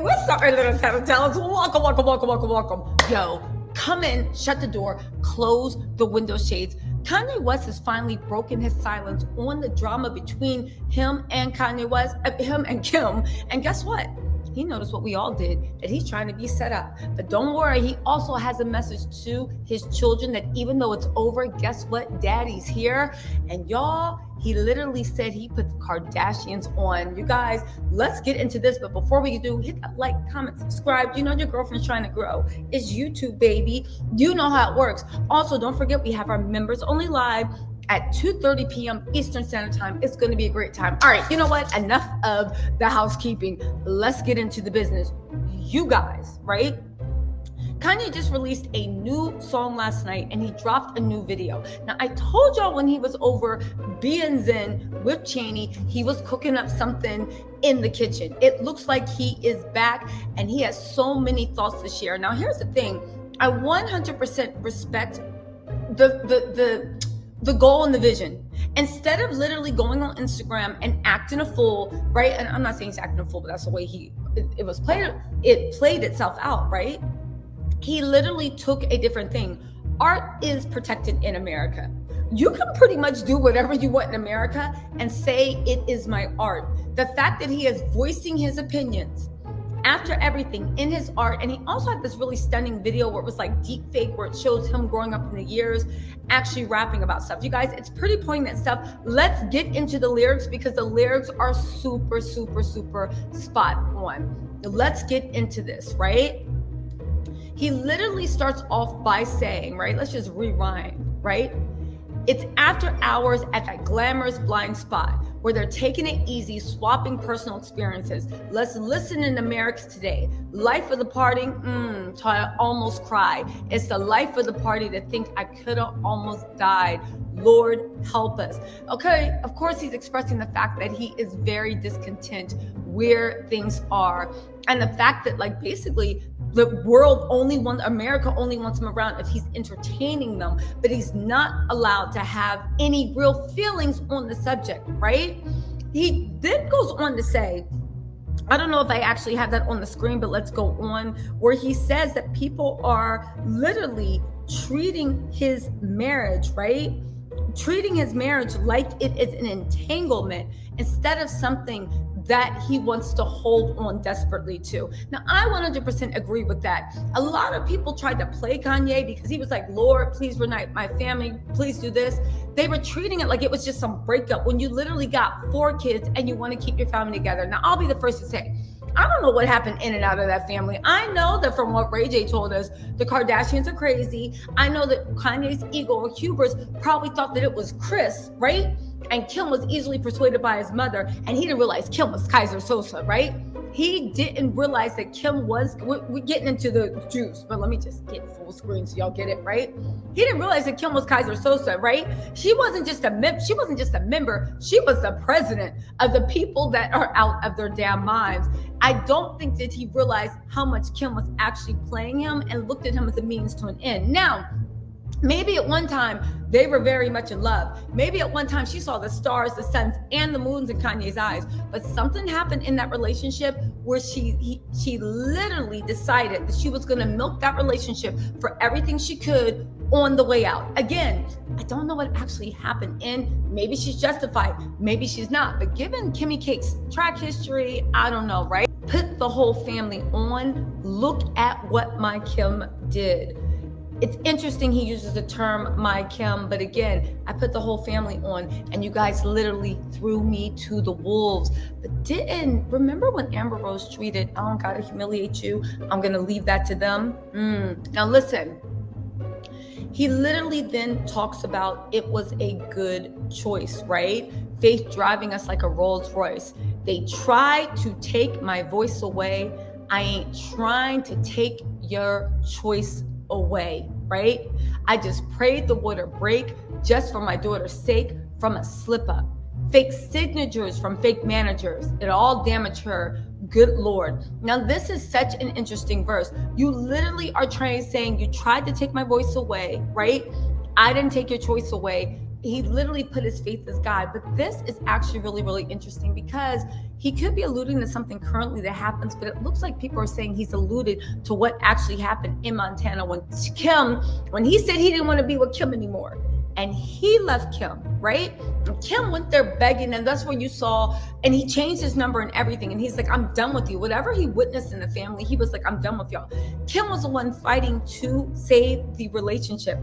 We're sorry, little tattletales. Welcome. Yo, come in, shut the door, close the window shades. Kanye West has finally broken his silence on the drama between him and him and Kim. And guess what? He noticed what we all did, that he's trying to be set up. But don't worry, he also has a message to his children that even though it's over, guess what? Daddy's here. And y'all, he literally said he put the Kardashians on. You guys, let's get into this. But before we do, hit that like, comment, subscribe. You know your girlfriend's trying to grow. It's YouTube, baby. You know how it works. Also, don't forget, we have our members only live at 2:30 p.m. Eastern Standard Time. It's going to be a great time. All right, you know what? Enough of the housekeeping. Let's get into the business. You guys, right? Kanye just released a new song last night and he dropped a new video. Now, I told y'all when he was over being zen with Chaney, he was cooking up something in the kitchen. It looks like he is back and he has so many thoughts to share. Now, here's the thing. I 100% respect the goal and the vision. Instead of literally going on Instagram and acting a fool, right? And I'm not saying he's acting a fool, but that's the way it played itself out, right? He literally took a different thing. Art is protected in America. You can pretty much do whatever you want in America and say it is my art. The fact that he is voicing his opinions after everything in his art, and he also had this really stunning video where it was like deep fake, where it shows him growing up in the years, actually rapping about stuff. You guys, it's pretty poignant stuff. Let's get into the lyrics because the lyrics are super, super, super spot on. Let's get into this, right? He literally starts off by saying, right? Let's just rewind, right? It's after hours at that glamorous blind spot where they're taking it easy, swapping personal experiences. Let's listen in America today. Life of the party, till I almost cry. It's the life of the party to think I could have almost died. Lord, help us. Okay, of course he's expressing the fact that he is very discontent where things are. And the fact that like basically the America only wants him around if he's entertaining them, but he's not allowed to have any real feelings on the subject, right? He then goes on to say, I don't know if I actually have that on the screen, but let's go on, where he says that people are literally treating his marriage, right? Treating his marriage like it is an entanglement instead of something that he wants to hold on desperately to. Now, I 100% agree with that. A lot of people tried to play Kanye because he was like, Lord, please reunite my family. Please do this. They were treating it like it was just some breakup when you literally got 4 kids and you want to keep your family together. Now, I'll be the first to say, I don't know what happened in and out of that family. I know that from what RayJ told us, the Kardashians are crazy. I know that Kanye's ego or hubris probably thought that it was Kris, right? And Kim was easily persuaded by his mother, and he didn't realize Kim was Kaiser Sosa, right? He didn't realize that Kim was, we're getting into the juice, but let me just get full screen so y'all get it, right? He didn't realize that Kim was Kaiser Sosa, right? She wasn't just a member, she was the president of the people that are out of their damn minds. I don't think that he realized how much Kim was actually playing him and looked at him as a means to an end. Now, maybe at one time they were very much in love. Maybe at one time she saw the stars, the suns, and the moons in Kanye's eyes. But something happened in that relationship where she literally decided that she was going to milk that relationship for everything she could on the way out. Again, I don't know what actually happened in. Maybe she's justified. Maybe she's not. But given Kimmy Cake's track history, I don't know, right? Put the whole family on. Look at what my Kim did. It's interesting he uses the term my Kim, but again, I put the whole family on and you guys literally threw me to the wolves. But remember when Amber Rose tweeted, I don't gotta humiliate you, I'm gonna leave that to them? Now listen, he literally then talks about it was a good choice, right? Faith driving us like a Rolls Royce. They try to take my voice away. I ain't trying to take your choice away, right? I just prayed the water break just for my daughter's sake from a slip up. Fake signatures from fake managers. It all damaged her. Good Lord. Now, this is such an interesting verse. You literally are saying you tried to take my voice away, right? I didn't take your choice away. he literally put his faith as God. But this is actually really, really interesting because he could be alluding to something currently that happens, but it looks like people are saying he's alluded to what actually happened in Montana when he said he didn't want to be with Kim anymore. And he left Kim, right? And Kim went there begging, and that's where you saw, and he changed his number and everything. And he's like, I'm done with you. Whatever he witnessed in the family, he was like, I'm done with y'all. Kim was the one fighting to save the relationship.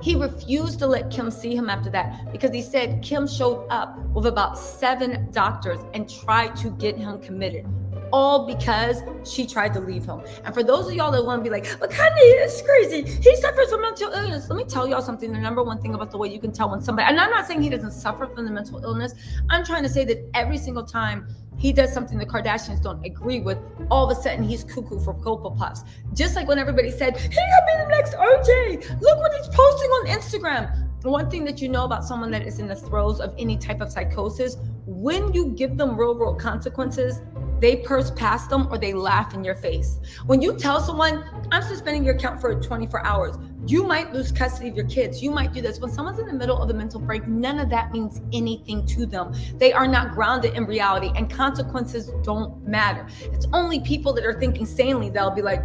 He refused to let Kim see him after that because he said Kim showed up with about 7 doctors and tried to get him committed. All because she tried to leave him. And for those of y'all that want to be like, but Kanye is crazy, he suffers from mental illness. Let me tell y'all something. The number one thing about the way you can tell when somebody, and I'm not saying he doesn't suffer from the mental illness. I'm trying to say that every single time he does something the Kardashians don't agree with, all of a sudden he's cuckoo for Cocoa Puffs. Just like when everybody said, he could be the next RJ. Look what he's posting on Instagram. One thing that you know about someone that is in the throes of any type of psychosis, when you give them real world consequences, they purse past them or they laugh in your face. When you tell someone, I'm suspending your account for 24 hours, you might lose custody of your kids. You might do this. When someone's in the middle of a mental break, none of that means anything to them. They are not grounded in reality, and consequences don't matter. It's only people that are thinking sanely that'll be like,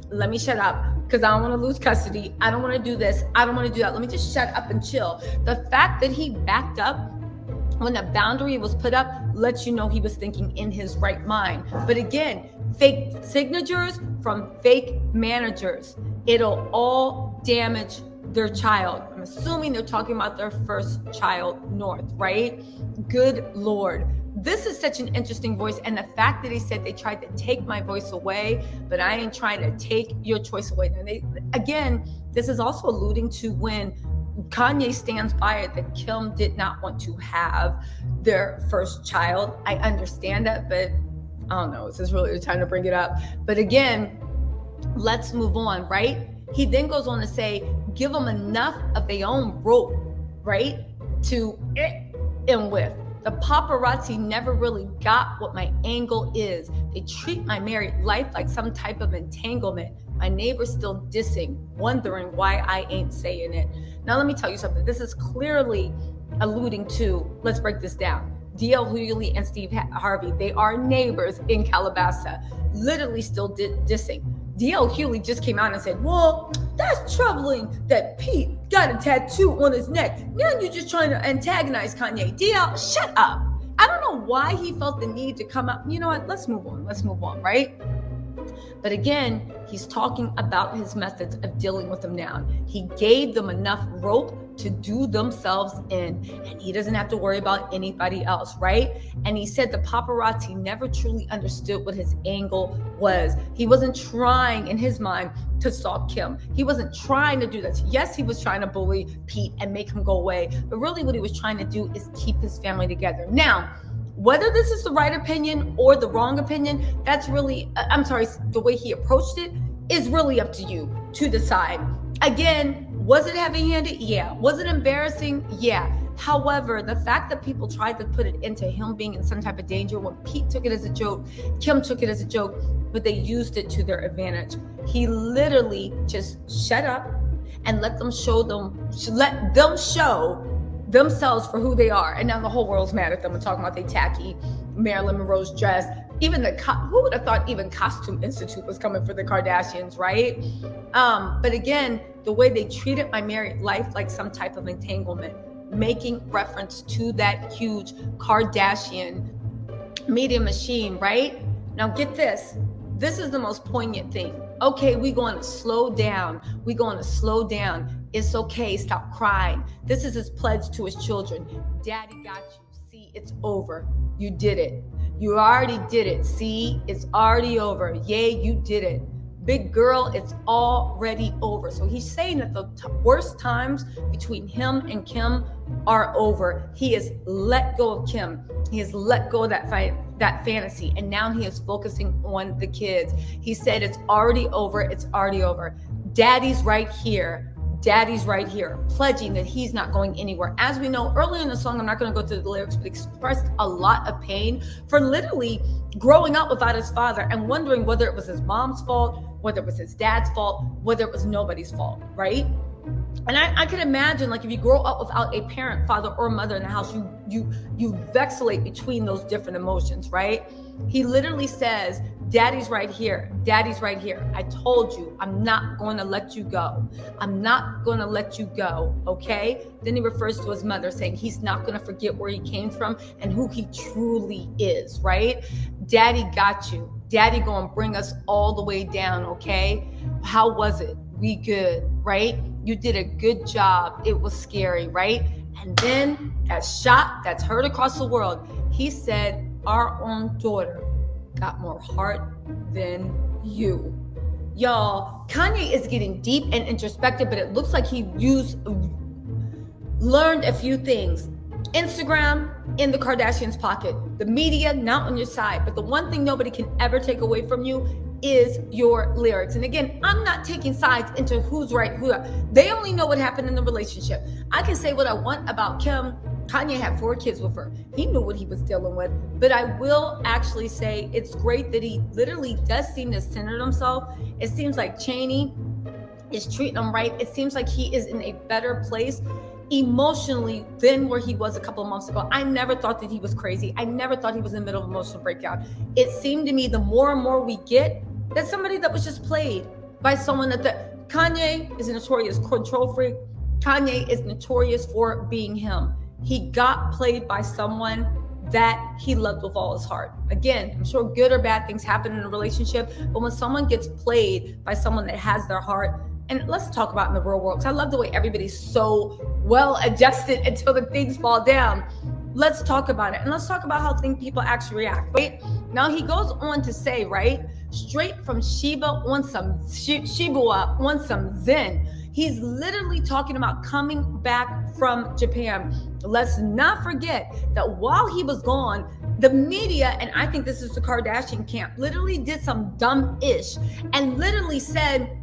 let me shut up because I don't want to lose custody. I don't want to do this. I don't want to do that. Let me just shut up and chill. The fact that he backed up when the boundary was put up lets you know he was thinking in his right mind. But again, fake signatures from fake managers, it'll all damage their child. I'm assuming they're talking about their first child, North, right? Good Lord. This is such an interesting voice. And the fact that he said they tried to take my voice away, but I ain't trying to take your choice away. And again, this is also alluding to when Kanye stands by it that Kim did not want to have their first child. I understand that, but I don't know. This is really the time to bring it up. But again, let's move on, right? He then goes on to say, give them enough of their own rope, right? To end with. The paparazzi never really got what my angle is. They treat my married life like some type of entanglement. My neighbor's still dissing, wondering why I ain't saying it. Now, let me tell you something. This is clearly alluding to, let's break this down. D.L. Hughley and Steve Harvey, they are neighbors in Calabasas, literally still dissing. D.L. Hughley just came out and said, well, that's troubling that Pete got a tattoo on his neck. Now you're just trying to antagonize Kanye. D.L., shut up. I don't know why he felt the need to come out. You know what? Let's move on, right? But again, he's talking about his methods of dealing with them now. He gave them enough rope to do themselves in, and he doesn't have to worry about anybody else, right? And he said the paparazzi never truly understood what his angle was. He wasn't trying in his mind to stalk Kim. He wasn't trying to do this. Yes, he was trying to bully Pete and make him go away, but really what he was trying to do is keep his family together. Now, whether this is the right opinion or the wrong opinion, that's really, the way he approached it is really up to you to decide. Again, was it heavy-handed? Yeah. Was it embarrassing? Yeah. However, the fact that people tried to put it into him being in some type of danger, when Pete took it as a joke, Kim took it as a joke, but they used it to their advantage. He literally just shut up and let them show themselves for who they are. And now the whole world's mad at them and talking about they tacky Marilyn Monroe's dress. Even who would have thought even Costume Institute was coming for the Kardashians, right? But again, the way they treated my married life like some type of entanglement, making reference to that huge Kardashian media machine, right? Now get this. This is the most poignant thing. Okay, we're going to slow down. It's okay. Stop crying. This is his pledge to his children. Daddy got you. See, it's over. You did it. You already did it. See, it's already over. Yay, you did it. Big girl, it's already over. So he's saying that the worst times between him and Kim are over. He has let go of Kim. He has let go of that fantasy. And now he is focusing on the kids. He said it's already over. It's already over. Daddy's right here. Daddy's right here, pledging that he's not going anywhere. As we know, earlier in the song, I'm not going to go through the lyrics, but expressed a lot of pain for literally growing up without his father and wondering whether it was his mom's fault, whether it was his dad's fault, whether it was nobody's fault, right? And I can imagine, like, if you grow up without a parent, father, or mother in the house, you vacillate between those different emotions, right? He literally says, daddy's right here. Daddy's right here. I told you, I'm not going to let you go. I'm not going to let you go, okay? Then he refers to his mother, saying he's not going to forget where he came from and who he truly is, right? Daddy got you. Daddy going to bring us all the way down, okay? How was it? We good, right? You did a good job. It was scary, right? And then that shot that's heard across the world, he said, our own daughter got more heart than you. Y'all, Kanye is getting deep and introspective, but it looks like he learned a few things. Instagram in the Kardashians' pocket, the media not on your side, but the one thing nobody can ever take away from you is your lyrics. And again, I'm not taking sides into who's right, who not. They only know what happened in the relationship. I can say what I want about Kim. Kanye had 4 kids with her. He knew what he was dealing with. But I will actually say it's great that he literally does seem to center himself. It seems like Chaney is treating him right. It seems like he is in a better place emotionally than where he was a couple of months ago. I never thought that he was crazy. I never thought he was in the middle of emotional breakdown. It seemed to me the more and more we get, that somebody that was just played by someone that Kanye is a notorious control freak. Kanye is notorious for being him. He got played by someone that he loved with all his heart. Again, I'm sure good or bad things happen in a relationship, but when someone gets played by someone that has their heart, and let's talk about in the real world, because I love the way everybody's so well adjusted until the things fall down. Let's talk about it. And let's talk about how people actually react, right? Now he goes on to say, right, straight from Shibua on some Zen. He's literally talking about coming back from Japan. Let's not forget that while he was gone, the media, and I think this is the Kardashian camp, literally did some dumb-ish and literally said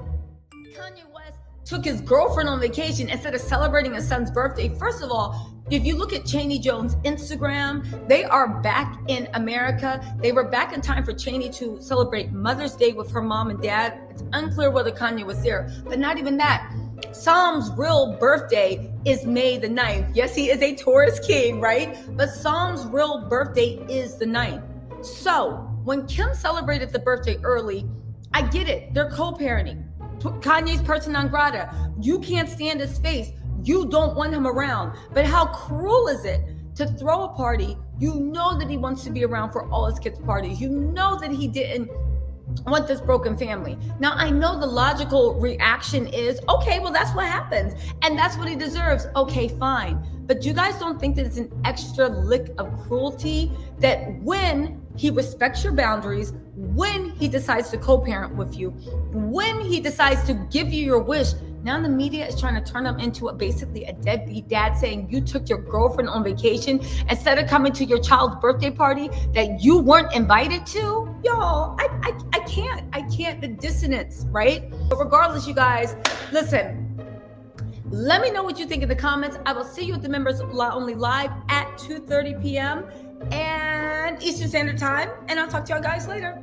Kanye West took his girlfriend on vacation instead of celebrating his son's birthday. First of all, if you look at Chaney Jones' Instagram, they are back in America. They were back in time for Chaney to celebrate Mother's Day with her mom and dad. It's unclear whether Kanye was there, but not even that. Psalm's real birthday is May the 9th. Yes, he is a Taurus king, right? But Psalm's real birthday is the 9th. So when Kim celebrated the birthday early, I get it. They're co-parenting. Kanye's person non grata. You can't stand his face. You don't want him around. But how cruel is it to throw a party? You know that he wants to be around for all his kids' parties. You know that he didn't want this broken family. Now, I know the logical reaction is, okay, well, that's what happens. And that's what he deserves. Okay, fine. But you guys don't think that it's an extra lick of cruelty that when he respects your boundaries, when he decides to co-parent with you, when he decides to give you your wish, now the media is trying to turn him into basically a deadbeat dad, saying you took your girlfriend on vacation instead of coming to your child's birthday party that you weren't invited to. Y'all, I can't, the dissonance, right? But regardless, you guys, listen, let me know what you think in the comments. I will see you at the Members Only Live at 2:30 p.m. and Eastern Standard Time, and I'll talk to y'all guys later.